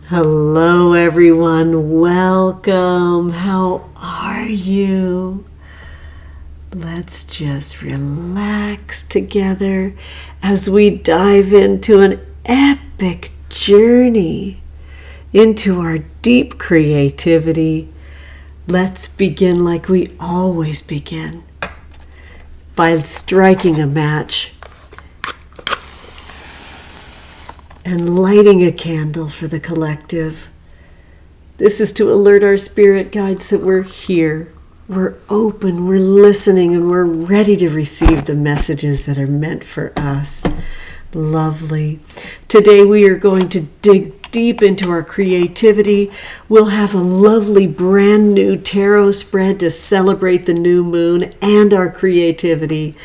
Hello everyone, welcome. How are you? Let's just relax together as we dive into an epic journey into our deep creativity. Let's begin like we always begin, by striking a match and lighting a candle for the collective. This is to alert our spirit guides that we're here, we're open, we're listening, and we're ready to receive the messages that are meant for us. Lovely. Today we are going to dig deep into our creativity. We'll have a lovely brand new tarot spread to celebrate the new moon and our creativity.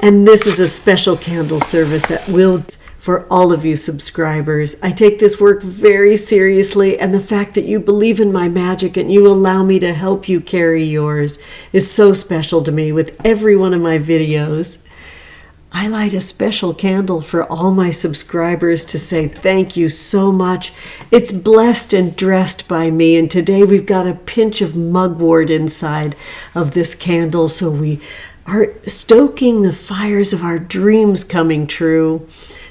And this is a special candle service that will for all of you subscribers. I take this work very seriously, and the fact that you believe in my magic and you allow me to help you carry yours is so special to me with every one of my videos. I light a special candle for all my subscribers to say thank you so much. It's blessed and dressed by me, and today we've got a pinch of mugwort inside of this candle, so we are stoking the fires of our dreams coming true.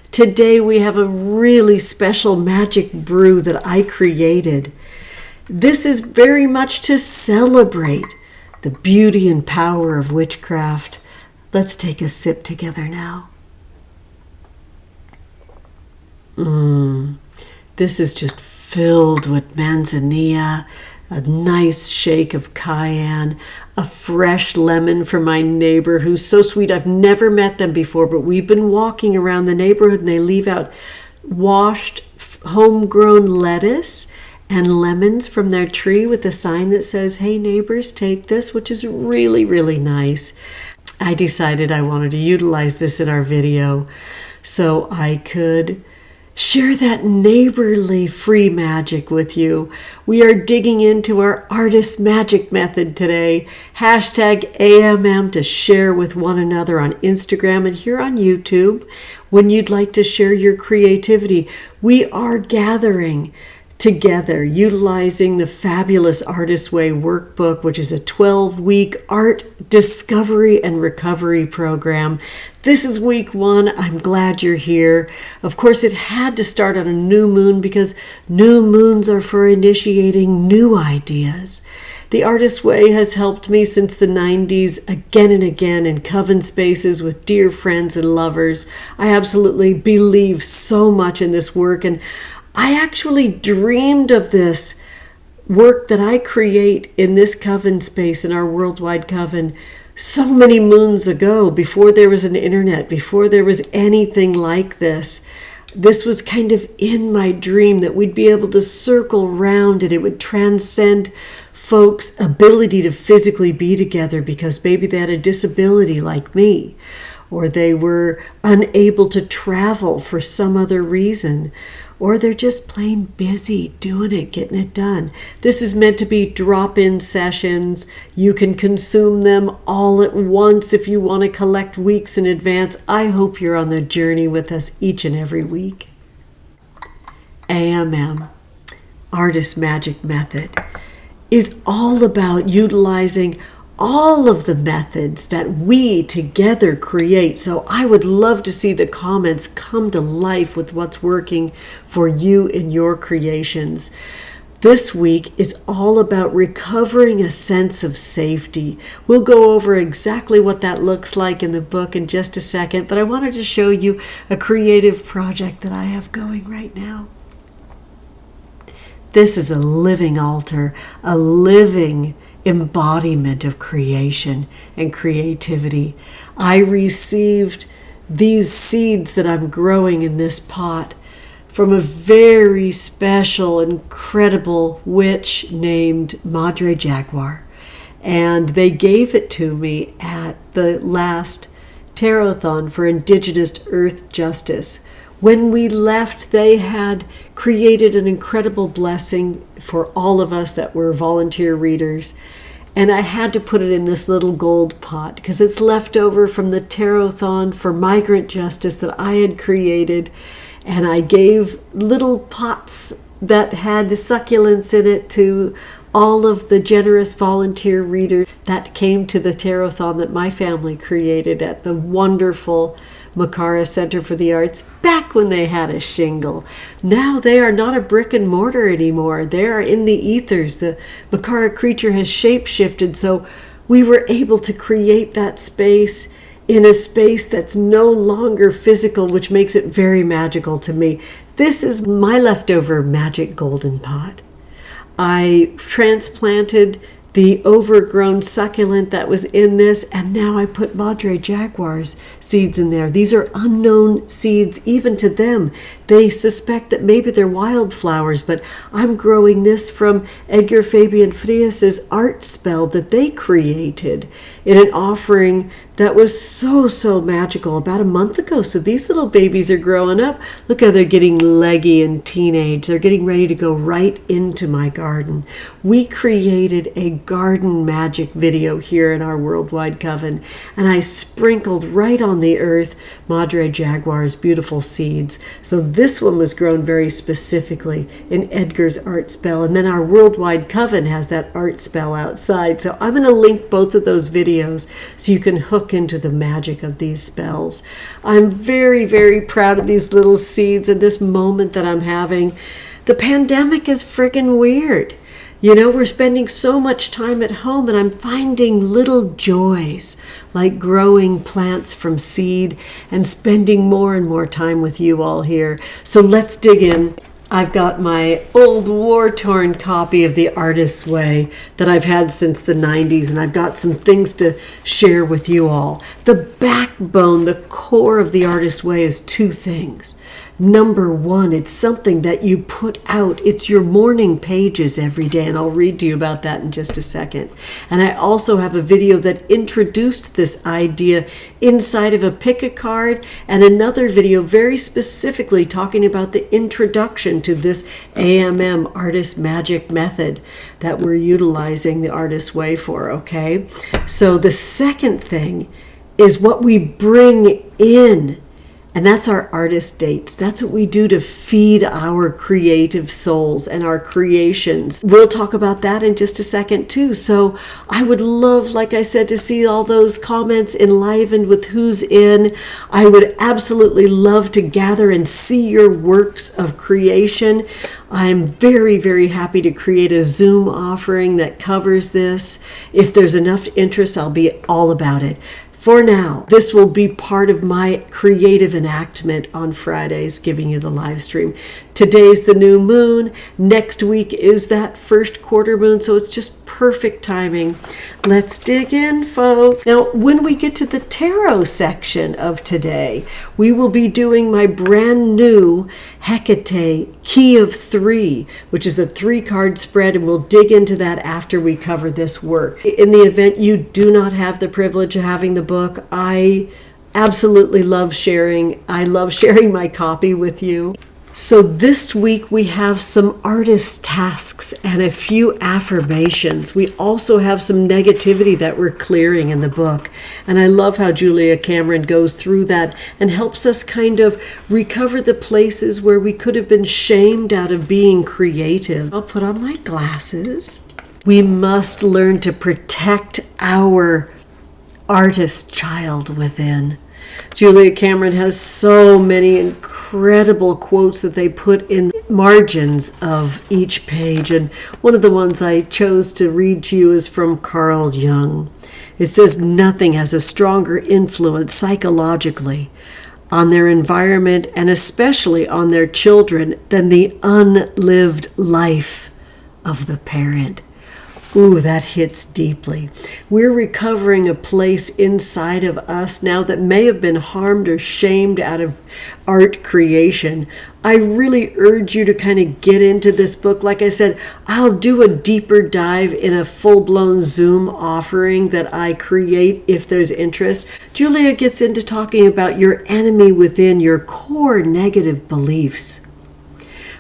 Today we have a really special magic brew that I created. This is very much to celebrate the beauty and power of witchcraft. Let's take a sip together now. This is just filled with manzanilla, a nice shake of cayenne, a fresh lemon from my neighbor who's so sweet. I've never met them before, but we've been walking around the neighborhood and they leave out washed, homegrown lettuce and lemons from their tree with a sign that says, "Hey neighbors, take this," which is really, really nice. I decided I wanted to utilize this in our video so I could share that neighborly free magic with you. We are digging into our Artist Magick Method today. Hashtag AMM to share with one another on Instagram and here on YouTube when you'd like to share your creativity. We are gathering together utilizing the Fabulous Artist Way workbook, which is a 12-week art discovery and recovery program. This is week 1. I'm glad you're here. Of course, it had to start on a new moon because new moons are for initiating new ideas. The Artist Way has helped me since the 90s again and again in coven spaces with dear friends and lovers. I absolutely believe so much in this work, and I actually dreamed of this work that I create in this coven space, in our worldwide coven, so many moons ago, before there was an internet, before there was anything like this. This was kind of in my dream that we'd be able to circle round and it would transcend folks' ability to physically be together because maybe they had a disability like me, or they were unable to travel for some other reason, or they're just plain busy doing it, getting it done. This is meant to be drop-in sessions. You can consume them all at once if you want to collect weeks in advance. I hope you're on the journey with us each and every week. AMM, Artist Magick Method, is all about utilizing all of the methods that we together create. So I would love to see the comments come to life with what's working for you in your creations. This week is all about recovering a sense of safety. We'll go over exactly what that looks like in the book in just a second, but I wanted to show you a creative project that I have going right now. This is a living altar, a living embodiment of creation and creativity. I received these seeds that I'm growing in this pot from a very special, incredible witch named Madre Jaguar. And they gave it to me at the last Tarot-thon for Indigenous Earth Justice. When we left, they had created an incredible blessing for all of us that were volunteer readers. And I had to put it in this little gold pot because it's left over from the Tarot-thon for Migrant Justice that I had created. And I gave little pots that had succulents in it, to all of the generous volunteer readers that came to the Tarot-thon that my family created at the wonderful Makara Center for the Arts back when they had a shingle. Now they are not a brick and mortar anymore. They are in the ethers. The Makara creature has shape-shifted, so we were able to create that space in a space that's no longer physical, which makes it very magical to me. This is my leftover magic golden pot. I transplanted the overgrown succulent that was in this, and now I put Madre Jaguar's seeds in there. These are unknown seeds even to them. They suspect that maybe they're wildflowers, but I'm growing this from Edgar Fabian Frias's art spell that they created in an offering that was so magical about a month ago. So these little babies are growing up. Look how they're getting leggy and teenage. They're getting ready to go right into my garden. We created a garden magic video here in our Worldwide Coven, and I sprinkled right on the earth Madre Jaguar's beautiful seeds. So this one was grown very specifically in Edgar's art spell, and then our Worldwide Coven has that art spell outside. So I'm going to link both of those videos so you can hook into the magic of these spells. I'm very proud of these little seeds and this moment that I'm having. The pandemic is friggin' weird. You know, we're spending so much time at home, and I'm finding little joys like growing plants from seed and spending more and more time with you all here. So let's dig in. I've got my old war-torn copy of The Artist's Way that I've had since the 90s, and I've got some things to share with you all. The backbone, the core of The Artist's Way is two things. Number one, it's something that you put out. It's your morning pages every day, and I'll read to you about that in just a second. And I also have a video that introduced this idea inside of a pick-a-card, and another video very specifically talking about the introduction to this AMM, Artist Magick Method, that we're utilizing the Artist's Way for, okay? So the second thing is what we bring in. And that's our artist dates. That's what we do to feed our creative souls and our creations. We'll talk about that in just a second too. So I would love, like I said, to see all those comments enlivened with who's in. I would absolutely love to gather and see your works of creation. I'm very happy to create a Zoom offering that covers this. If there's enough interest, I'll be all about it. For now, this will be part of my creative enactment on Fridays, giving you the live stream. Today's the new moon. Next week is that first quarter moon, so it's just perfect timing. Let's dig in, folks. Now, when we get to the tarot section of today, we will be doing my brand new Hekate Key of Three, which is a 3-card spread, and we'll dig into that after we cover this work. In the event you do not have the privilege of having the book, I absolutely love sharing. I love sharing my copy with you. So this week we have some artist tasks and a few affirmations. We also have some negativity that we're clearing in the book. And I love how Julia Cameron goes through that and helps us kind of recover the places where we could have been shamed out of being creative. I'll put on my glasses. We must learn to protect our artist child within. Julia Cameron has so many incredible quotes that they put in margins of each page, and one of the ones I chose to read to you is from Carl Jung. It says, "Nothing has a stronger influence psychologically on their environment and especially on their children than the unlived life of the parent." Ooh, that hits deeply. We're recovering a place inside of us now that may have been harmed or shamed out of art creation. I really urge you to kind of get into this book. Like I said, I'll do a deeper dive in a full-blown Zoom offering that I create if there's interest. Julia gets into talking about your enemy within, your core negative beliefs.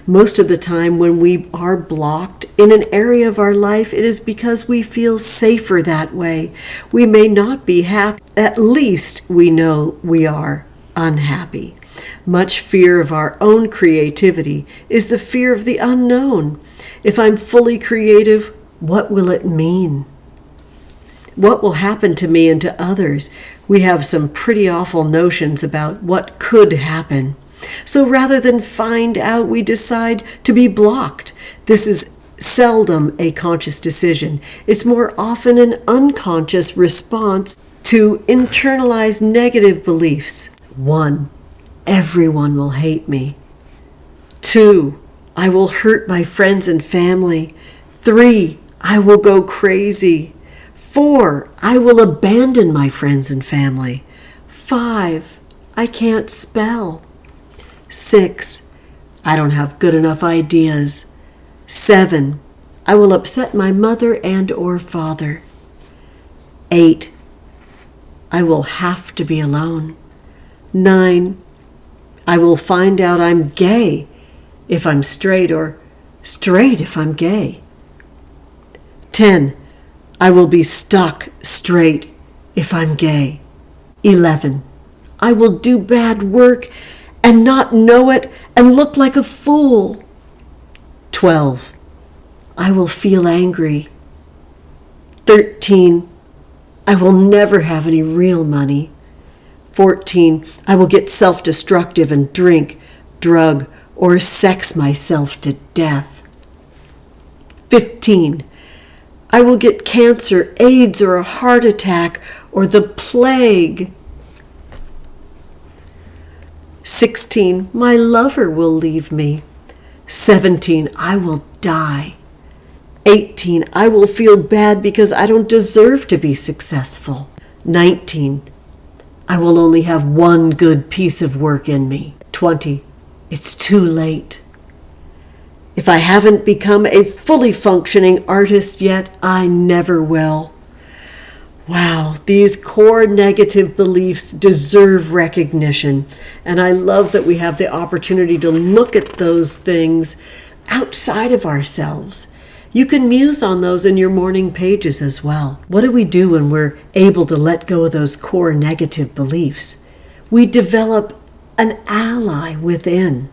Most of the time when we are blocked in an area of our life, it is because we feel safer that way. We may not be happy. At least we know we are unhappy. Much fear of our own creativity is the fear of the unknown. If I'm fully creative, what will it mean? What will happen to me and to others? We have some pretty awful notions about what could happen. So rather than find out, we decide to be blocked. This is seldom a conscious decision. It's more often an unconscious response to internalized negative beliefs. 1, everyone will hate me. 2, I will hurt my friends and family. 3, I will go crazy. 4, I will abandon my friends and family. 5, I can't spell. 6, I don't have good enough ideas. 7, I will upset my mother and or father. 8, I will have to be alone. 9, I will find out I'm gay if I'm straight, or straight if I'm gay. 10, I will be stuck straight if I'm gay. 11, I will do bad work and not know it and look like a fool. 12, I will feel angry. 13, I will never have any real money. 14, I will get self-destructive and drink, drug, or sex myself to death. 15, I will get cancer, AIDS, or a heart attack, or the plague. 16, my lover will leave me. 17, I will die. 18, I will feel bad because I don't deserve to be successful. 19, I will only have one good piece of work in me. 20, it's too late. If I haven't become a fully functioning artist yet, I never will. Wow, these core negative beliefs deserve recognition, and I love that we have the opportunity to look at those things outside of ourselves. You can muse on those in your morning pages as well. What do we do when we're able to let go of those core negative beliefs? We develop an ally within.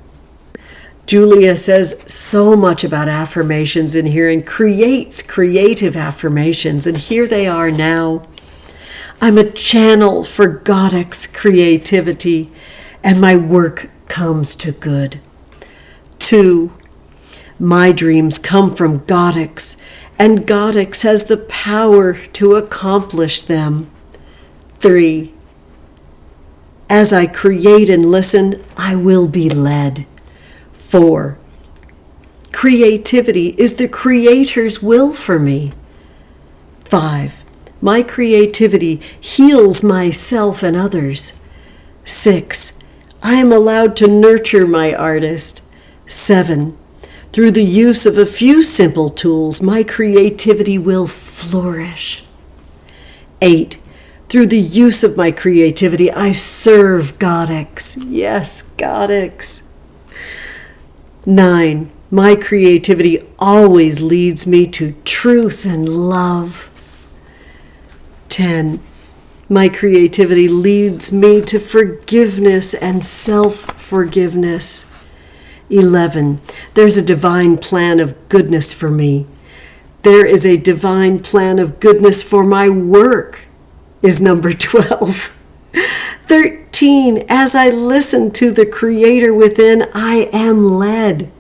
Julia says so much about affirmations in here and creates creative affirmations, and here they are now. I'm a channel for Goddess creativity, and my work comes to good. 2, my dreams come from Goddess, and Goddess has the power to accomplish them. 3, as I create and listen, I will be led. 4, creativity is the Creator's will for me. 5, my creativity heals myself and others. 6, I am allowed to nurture my artist. 7, through the use of a few simple tools, my creativity will flourish. 8, through the use of my creativity, I serve Goddess. Yes, Goddess. 9, my creativity always leads me to truth and love. 10, my creativity leads me to forgiveness and self-forgiveness. 11, there's a divine plan of goodness for me. There is a divine plan of goodness for my work, is number 12. 13, as I listen to the Creator within, I am led.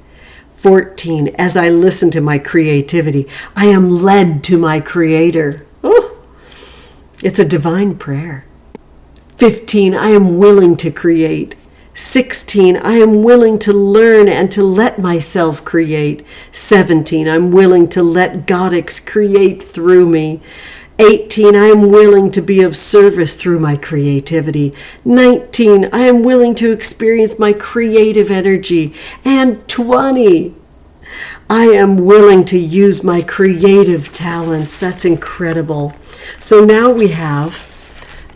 14, as I listen to my creativity, I am led to my Creator. Oh, it's a divine prayer. 15, I am willing to create. 16, I am willing to learn and to let myself create. 17, I'm willing to let Goddess create through me. 18, I am willing to be of service through my creativity. 19, I am willing to experience my creative energy. And 20, I am willing to use my creative talents. That's incredible. So now we have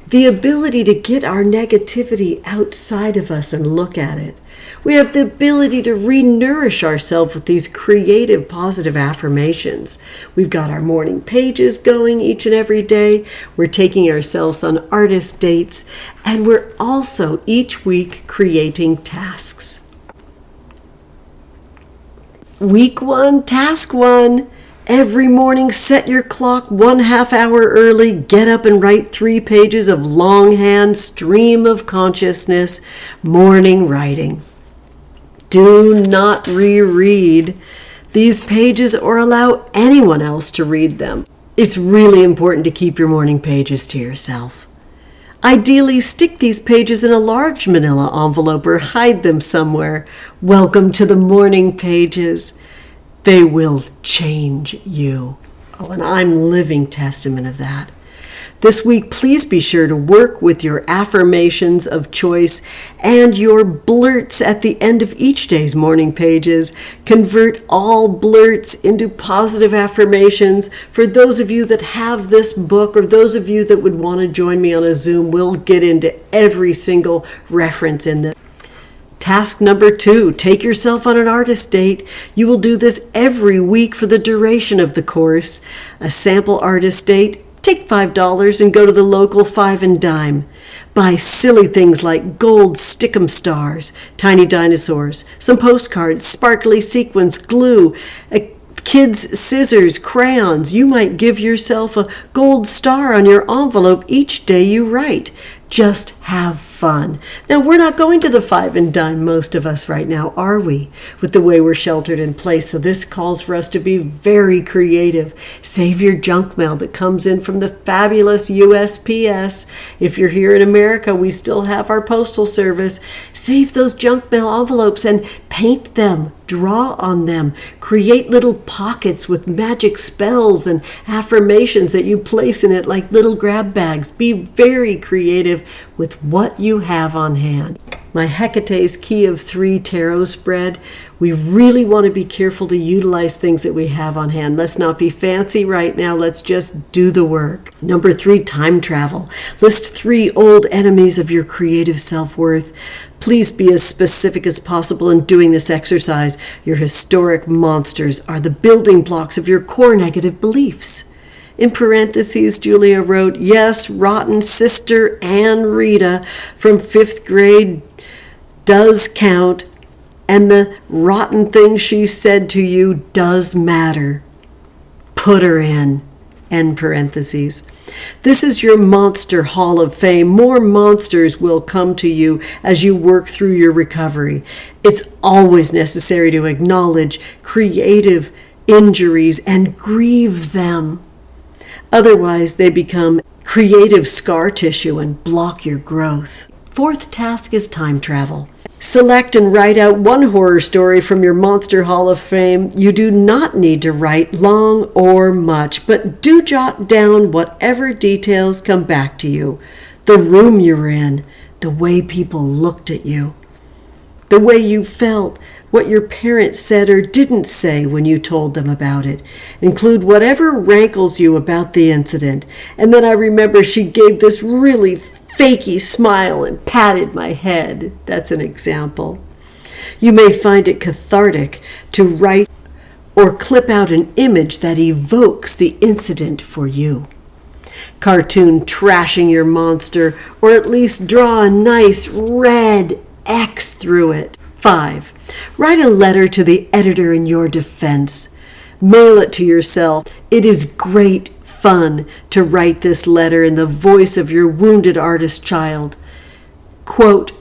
the ability to get our negativity outside of us and look at it. We have the ability to re-nourish ourselves with these creative, positive affirmations. We've got our morning pages going each and every day. We're taking ourselves on artist dates, and we're also each week creating tasks. Week 1, task 1. Every morning, set your clock 1/2 hour early, get up and write 3 pages of longhand stream of consciousness morning writing. Do not reread these pages or allow anyone else to read them. It's really important to keep your morning pages to yourself. Ideally, stick these pages in a large manila envelope or hide them somewhere. Welcome to the morning pages. They will change you. Oh, and I'm living testament of that. This week, please be sure to work with your affirmations of choice and your blurts at the end of each day's morning pages. Convert all blurts into positive affirmations. For those of you that have this book, or those of you that would want to join me on a Zoom, we'll get into every single reference in this. Task number 2, take yourself on an artist date. You will do this every week for the duration of the course. A sample artist date, take $5 and go to the local 5 and dime. Buy silly things like gold stickum stars, tiny dinosaurs, some postcards, sparkly sequins, glue, kids' scissors, crayons. You might give yourself a gold star on your envelope each day you write. Just have fun. Now, we're not going to the 5 and dime, most of us right now, are we? With the way we're sheltered in place. So this calls for us to be very creative. Save your junk mail that comes in from the fabulous USPS. If you're here in America, we still have our postal service. Save those junk mail envelopes and paint them. Draw on them. Create little pockets with magic spells and affirmations that you place in it like little grab bags. Be very creative with what you have on hand. My Hecate's Key of 3 tarot spread. We really want to be careful to utilize things that we have on hand. Let's not be fancy right now. Let's just do the work. Number 3, time travel. List 3 old enemies of your creative self-worth. Please be as specific as possible in doing this exercise. Your historic monsters are the building blocks of your core negative beliefs. In parentheses, Julia wrote, yes, rotten sister Ann Rita from 5th grade does count, and the rotten thing she said to you does matter. Put her in. End parentheses. This is your monster hall of fame. More monsters will come to you as you work through your recovery. It's always necessary to acknowledge creative injuries and grieve them. Otherwise, they become creative scar tissue and block your growth. 4th task is time travel. Select and write out 1 horror story from your Monster Hall of Fame. You do not need to write long or much, but do jot down whatever details come back to you. The room you were in, the way people looked at you, the way you felt, what your parents said or didn't say when you told them about it. Include whatever rankles you about the incident. And then I remember she gave this really fakey smile and patted my head. That's an example. You may find it cathartic to write or clip out an image that evokes the incident for you. Cartoon trashing your monster, or at least draw a nice red X through it. 5. Write a letter to the editor in your defense. Mail it to yourself. It is great fun to write this letter in the voice of your wounded artist child. Quote,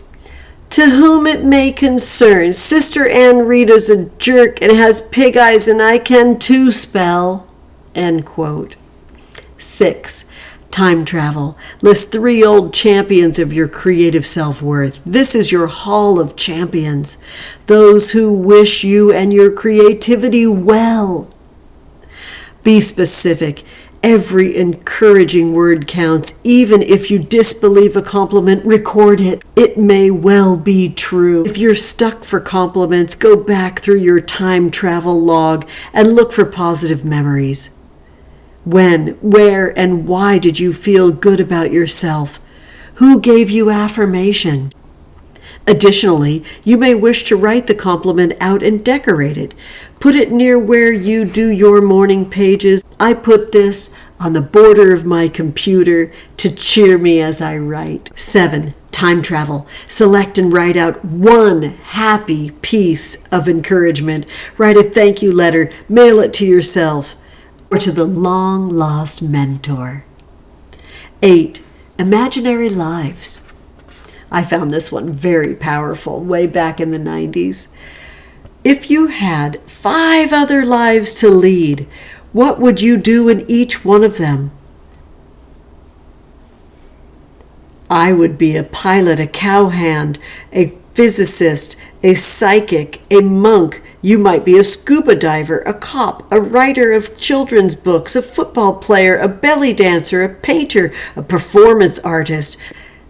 to whom it may concern, Sister Ann Rita's a jerk and has pig eyes and I can too spell. End quote. 6. Time travel. List 3 old champions of your creative self-worth. This is your hall of champions. Those who wish you and your creativity well. Be specific. Every encouraging word counts. Even if you disbelieve a compliment, record it. It may well be true. If you're stuck for compliments, go back through your time travel log and look for positive memories. When, where, and why did you feel good about yourself? Who gave you affirmation? Additionally, you may wish to write the compliment out and decorate it. Put it near where you do your morning pages. I put this on the border of my computer to cheer me as I write. 7. Time travel. Select and write out one happy piece of encouragement. Write a thank you letter. Mail it to yourself or to the long-lost mentor. 8. Imaginary lives. I found this one very powerful way back in the 90s. If you had 5 other lives to lead, what would you do in each one of them? I would be a pilot, a cowhand, a physicist, a psychic, a monk. You might be a scuba diver, a cop, a writer of children's books, a football player, a belly dancer, a painter, a performance artist,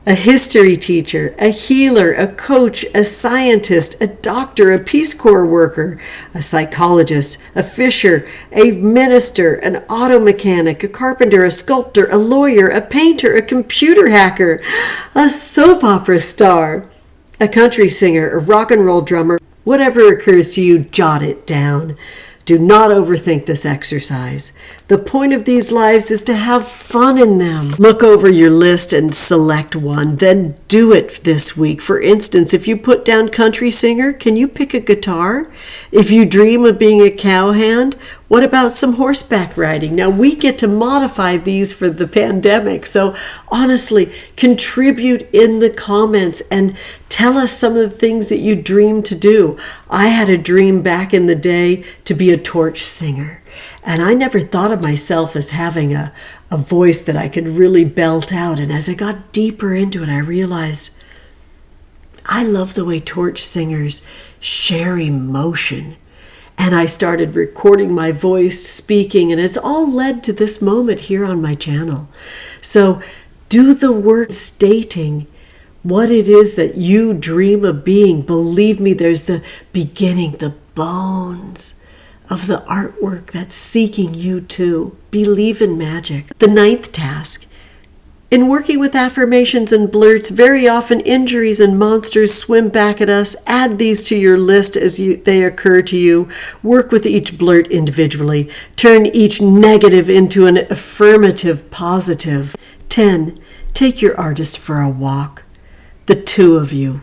a history teacher, a healer, a coach, a scientist, a doctor, a Peace Corps worker, a psychologist, a fisher, a minister, an auto mechanic, a carpenter, a sculptor, a lawyer, a painter, a computer hacker, a soap opera star, a country singer, a rock and roll drummer. Whatever occurs to you, jot it down. Do not overthink this exercise. The point of these lives is to have fun in them. Look over your list and select one, then do it this week. For instance, if you put down country singer, can you pick a guitar? If you dream of being a cowhand, what about some horseback riding? Now, we get to modify these for the pandemic, so honestly, contribute in the comments and tell us some of the things that you dream to do. I had a dream back in the day to be a torch singer, and I never thought of myself as having a voice that I could really belt out. And as I got deeper into it, I realized I love the way torch singers share emotion. And I started recording my voice, speaking, and it's all led to this moment here on my channel. So do the work stating what it is that you dream of being. Believe me, there's the beginning, the bones of the artwork that's seeking you to. Believe in magic. The 9th task. In working with affirmations and blurts, very often injuries and monsters swim back at us. Add these to your list as they occur to you. Work with each blurt individually. Turn each negative into an affirmative positive. 10. Take your artist for a walk. The 2 of you.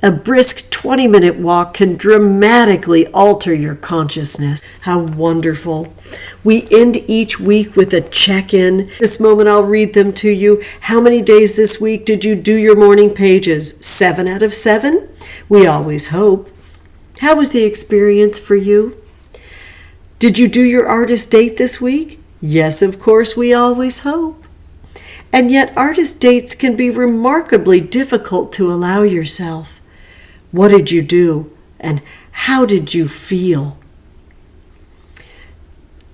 A brisk 20-minute walk can dramatically alter your consciousness. How wonderful. We end each week with a check-in. This moment I'll read them to you. How many days this week did you do your morning pages? 7 out of 7? We always hope. How was the experience for you? Did you do your artist date this week? Yes, of course, we always hope. And yet artist dates can be remarkably difficult to allow yourself. What did you do, and how did you feel?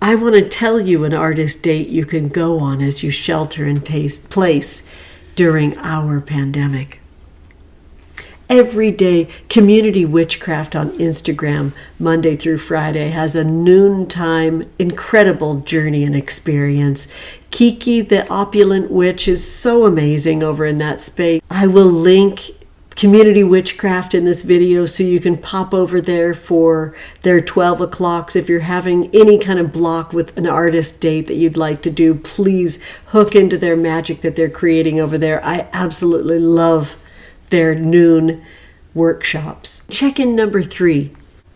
I want to tell you an artist date you can go on as you shelter in place during our pandemic. Every day, Community Witchcraft on Instagram, Monday through Friday, has a noontime, incredible journey and experience. Kiki, the opulent witch, is so amazing over in that space. I will link Community Witchcraft in this video so you can pop over there for their 12 o'clocks. If you're having any kind of block with an artist date that you'd like to do, please hook into their magic that they're creating over there. I absolutely love their noon workshops. Check-in number 3.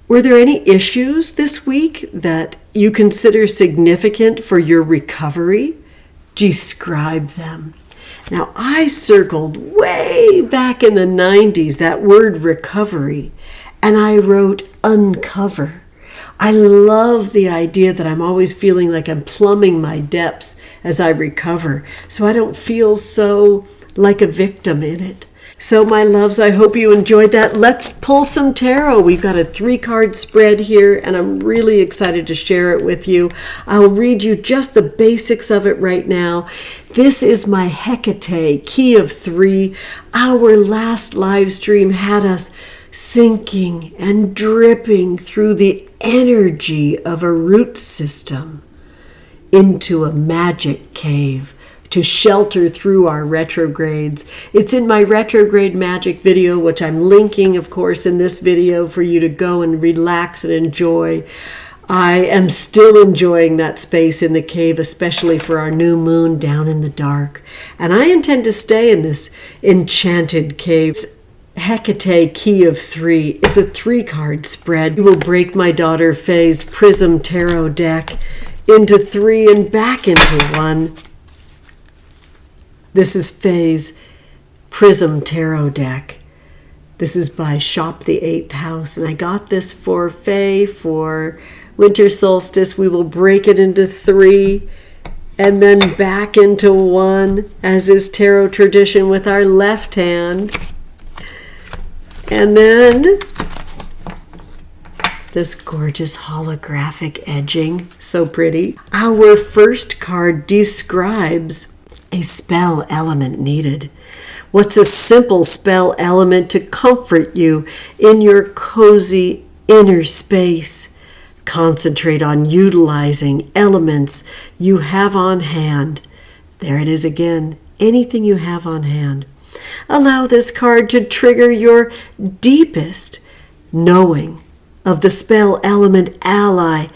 Were there any issues this week that you consider significant for your recovery? Describe them. Now, I circled way back in the 90s that word recovery, and I wrote uncover. I love the idea that I'm always feeling like I'm plumbing my depths as I recover, so I don't feel so like a victim in it. So my loves, I hope you enjoyed that. Let's pull some tarot. We've got a 3-card spread here, and I'm really excited to share it with you. I'll read you just the basics of it right now. This is my Hekate, Key of 3. Our last live stream had us sinking and dripping through the energy of a root system into a magic cave to shelter through our retrogrades. It's in my retrograde magic video, which I'm linking, of course, in this video for you to go and relax and enjoy. I am still enjoying that space in the cave, especially for our new moon down in the dark. And I intend to stay in this enchanted cave. Hekate Key of 3 is a 3-card spread. You will break my daughter Faye's Prism Tarot deck into 3 and back into 1. This is Faye's Prism Tarot deck. This is by Shop the 8th House, and I got this for Faye for winter solstice. We will break it into 3 and then back into 1, as is tarot tradition, with our left hand. And then this gorgeous holographic edging, so pretty. Our first card describes a spell element needed. What's a simple spell element to comfort you in your cozy inner space? Concentrate on utilizing elements you have on hand. There it is again, anything you have on hand. Allow this card to trigger your deepest knowing of the spell element ally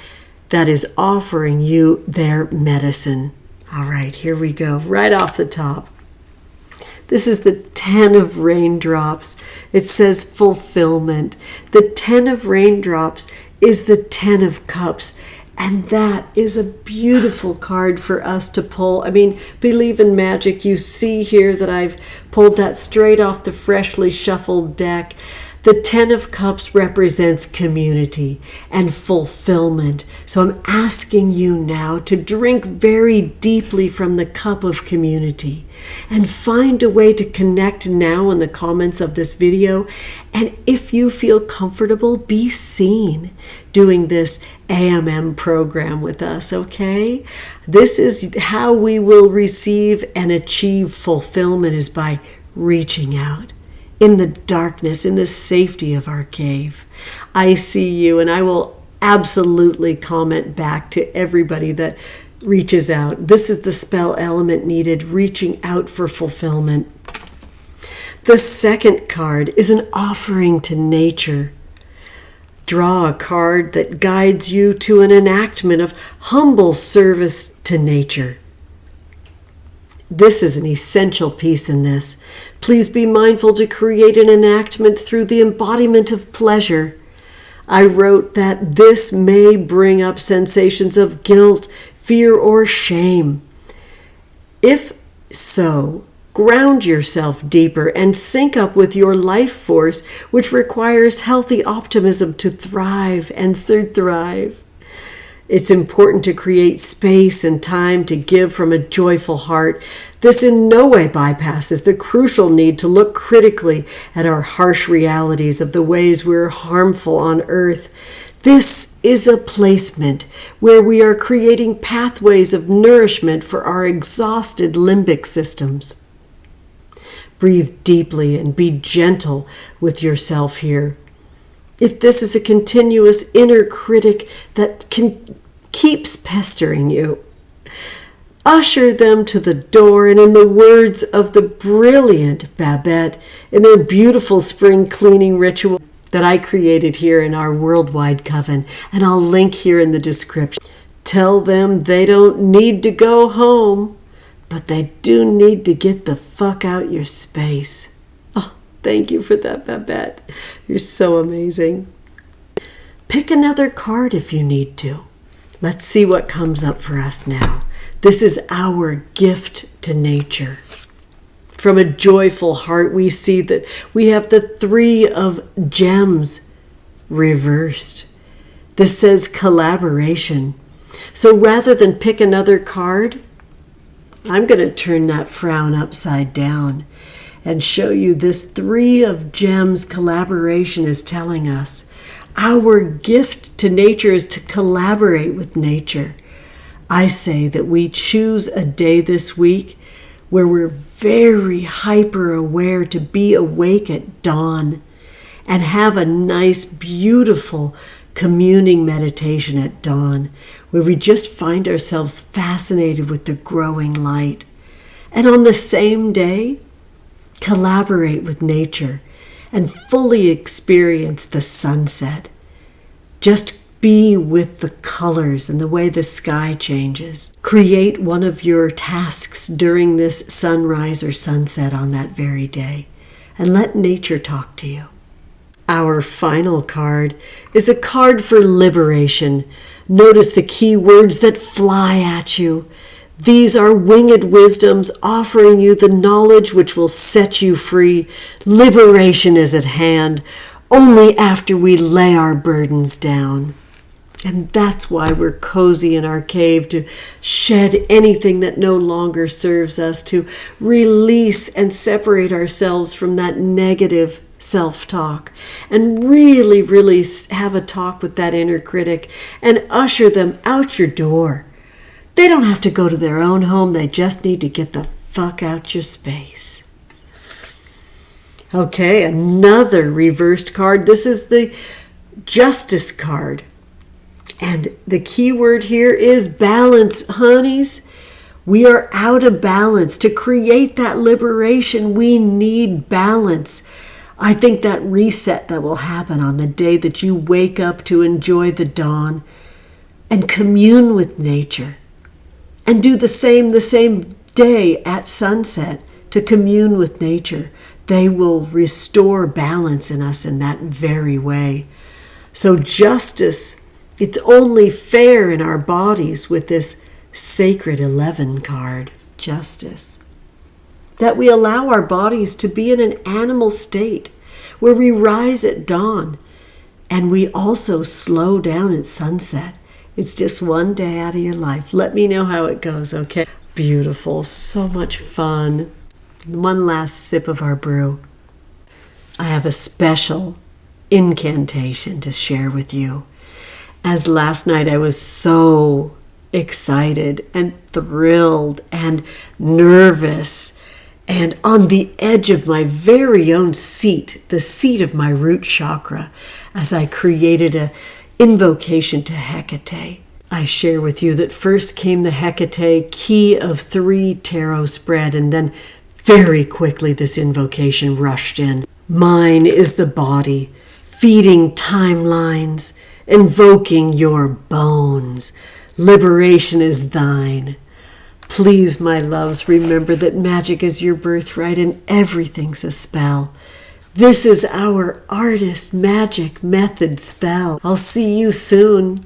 that is offering you their medicine. All right, here we go, right off the top. This is the 10 of raindrops. It says fulfillment. The 10 of raindrops is the 10 of cups. And that is a beautiful card for us to pull. I mean, believe in magic. You see here that I've pulled that straight off the freshly shuffled deck. The 10 of Cups represents community and fulfillment. So I'm asking you now to drink very deeply from the cup of community and find a way to connect now in the comments of this video. And if you feel comfortable, be seen doing this AMM program with us, okay? This is how we will receive and achieve fulfillment, is by reaching out in the darkness, in the safety of our cave. I see you, and I will absolutely comment back to everybody that reaches out. This is the spell element needed, reaching out for fulfillment. The second card is an offering to nature. Draw a card that guides you to an enactment of humble service to nature. This is an essential piece in this. Please be mindful to create an enactment through the embodiment of pleasure. I wrote that this may bring up sensations of guilt, fear, or shame. If so, ground yourself deeper and sync up with your life force, which requires healthy optimism to thrive and thrive. It's important to create space and time to give from a joyful heart. This in no way bypasses the crucial need to look critically at our harsh realities of the ways we're harmful on earth. This is a placement where we are creating pathways of nourishment for our exhausted limbic systems. Breathe deeply and be gentle with yourself here. If this is a continuous inner critic that keeps pestering you, usher them to the door, and in the words of the brilliant Babette in their beautiful spring cleaning ritual that I created here in our worldwide coven, and I'll link here in the description, tell them they don't need to go home, but they do need to get the fuck out your space. Thank you for that, Babette. You're so amazing. Pick another card if you need to. Let's see what comes up for us now. This is our gift to nature. From a joyful heart, we see that we have the 3 of gems reversed. This says collaboration. So rather than pick another card, I'm going to turn that frown upside down and show you this 3 of gems collaboration is telling us. Our gift to nature is to collaborate with nature. I say that we choose a day this week where we're very hyper aware to be awake at dawn and have a nice, beautiful communing meditation at dawn where we just find ourselves fascinated with the growing light. And on the same day, collaborate with nature and fully experience the sunset. Just be with the colors and the way the sky changes. Create one of your tasks during this sunrise or sunset on that very day, and let nature talk to you. Our final card is a card for liberation. Notice the key words that fly at you. These are winged wisdoms offering you the knowledge which will set you free. Liberation is at hand, only after we lay our burdens down. And that's why we're cozy in our cave, to shed anything that no longer serves us, to release and separate ourselves from that negative self-talk, and really have a talk with that inner critic and usher them out your door. They don't have to go to their own home. They just need to get the fuck out your space. Okay, another reversed card. This is the Justice card. And the key word here is balance, honeys. We are out of balance. To create that liberation, we need balance. I think that reset that will happen on the day that you wake up to enjoy the dawn and commune with nature, and do the same day at sunset to commune with nature. They will restore balance in us in that very way. So justice, it's only fair in our bodies with this sacred 11 card, justice, that we allow our bodies to be in an animal state where we rise at dawn and we also slow down at sunset. It's just one day out of your life. Let me know how it goes, okay? Beautiful, so much fun. One last sip of our brew. I have a special incantation to share with you. As last night I was so excited and thrilled and nervous and on the edge of my very own seat, the seat of my root chakra, as I created an invocation to Hekate. I share with you that first came the Hekate Key of 3 tarot spread, and then very quickly this invocation rushed in. Mine is the body, feeding timelines, invoking your bones. Liberation is thine. Please, my loves, remember that magic is your birthright and everything's a spell. This is our Artist Magick Method spell. I'll see you soon.